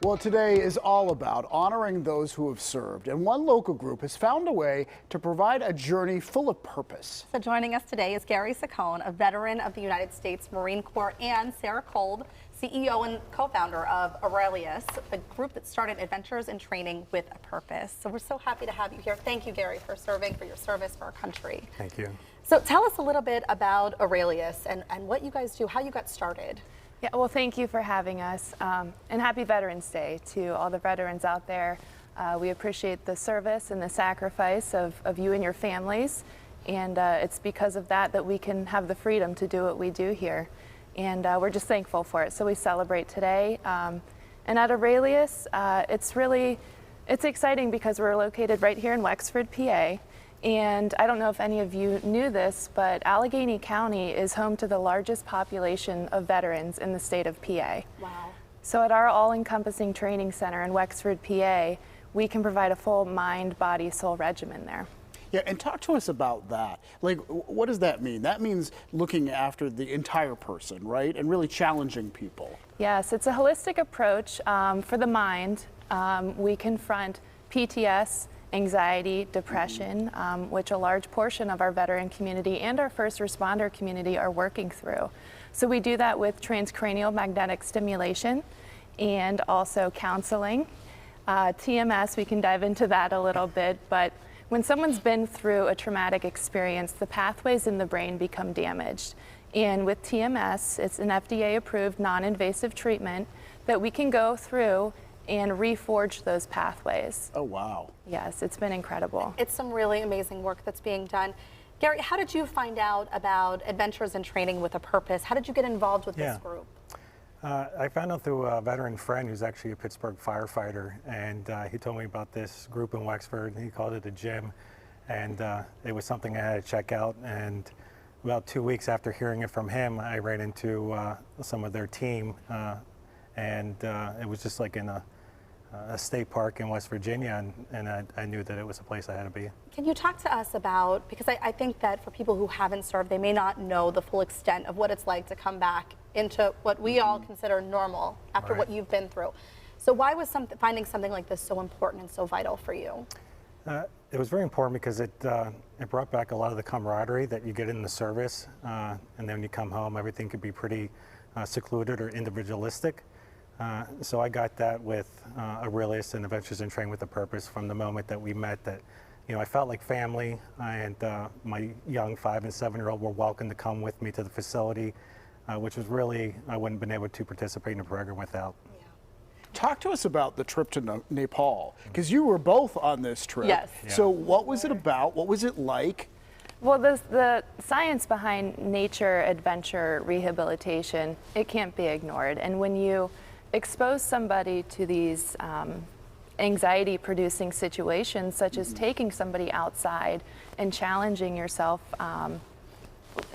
Well, today is all about honoring those who have served, and one local group has found a way to provide a journey full of purpose. So joining us today is Gary Saccone, a veteran of the United States Marine Corps, and Sarah Kolb, CEO and co-founder of Aurelius, the group that started Adventures in Training with a Purpose. So we're so happy to have you here. Thank you, Gary, for your service for our country. Thank you. So tell us a little bit about Aurelius and what you guys do, how you got started. Yeah, well, thank you for having us, and happy Veterans Day to all the veterans out there. We appreciate the service and the sacrifice of you and your families, and it's because of that that we can have the freedom to do what we do here, and we're just thankful for it. So we celebrate today, and at Aurelius, it's exciting because we're located right here in Wexford, PA. And I don't know if any of you knew this, but Allegheny County is home to the largest population of veterans in the state of PA. Wow. So at our all-encompassing training center in Wexford, PA, we can provide a full mind, body, soul regimen there. Yeah, and talk to us about that. Like, what does that mean? That means looking after the entire person, right? And really challenging people. Yes, it's a holistic approach for the mind. We confront PTS, anxiety, depression, which a large portion of our veteran community and our first responder community are working through. So we do that with transcranial magnetic stimulation and also counseling. TMS, we can dive into that a little bit, but when someone's been through a traumatic experience, the pathways in the brain become damaged. And with TMS, it's an FDA-approved non-invasive treatment that we can go through and reforge those pathways. Oh, wow. Yes, it's been incredible. It's some really amazing work that's being done. Gary, how did you find out about Adventures in Training with a Purpose? How did you get involved with this group? I found out through a veteran friend who's actually a Pittsburgh firefighter, and he told me about this group in Wexford. He called it a gym, and it was something I had to check out. And about 2 weeks after hearing it from him, I ran into some of their team, and it was just like in a state park in West Virginia, and I knew that it was a place I had to be. Can you talk to us about, because I think that for people who haven't served, they may not know the full extent of what it's like to come back into what we all consider normal after what you've been through. So why was finding something like this so important and so vital for you? It was very important because it brought back a lot of the camaraderie that you get in the service, and then when you come home, everything could be pretty secluded or individualistic. So I got that with Aurelius and Adventures in Training with a Purpose from the moment that we met. That, you know, I felt like family, and my young 5- and 7-year-old were welcome to come with me to the facility, which was really, I wouldn't have been able to participate in the program without. Yeah. Talk to us about the trip to Nepal, because you were both on this trip. Yes. Yeah. So what was it about? What was it like? Well, the science behind nature adventure rehabilitation, it can't be ignored. And when you expose somebody to these anxiety-producing situations, such as taking somebody outside and challenging yourself,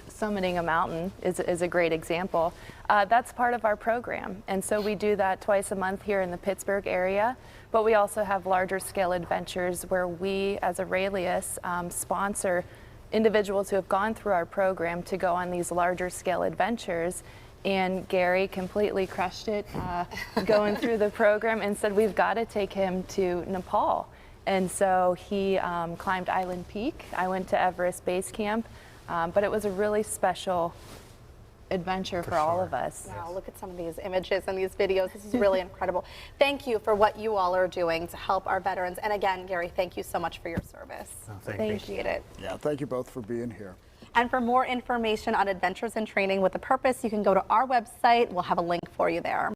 summiting a mountain is a great example. That's part of our program, and so we do that twice a month here in the Pittsburgh area, but we also have larger scale adventures where we, as Aurelius, sponsor individuals who have gone through our program to go on these larger scale adventures. And Gary completely crushed it going through the program and said, we've got to take him to Nepal. And so he climbed Island Peak. I went to Everest Base Camp, but it was a really special adventure for all of us. Wow, look at some of these images and these videos. This is really incredible. Thank you for what you all are doing to help our veterans. And again, Gary, thank you so much for your service. Oh, thank you. Appreciate it. Yeah, thank you both for being here. And for more information on Adventures in Training with a Purpose, you can go to our website. We'll have a link for you there.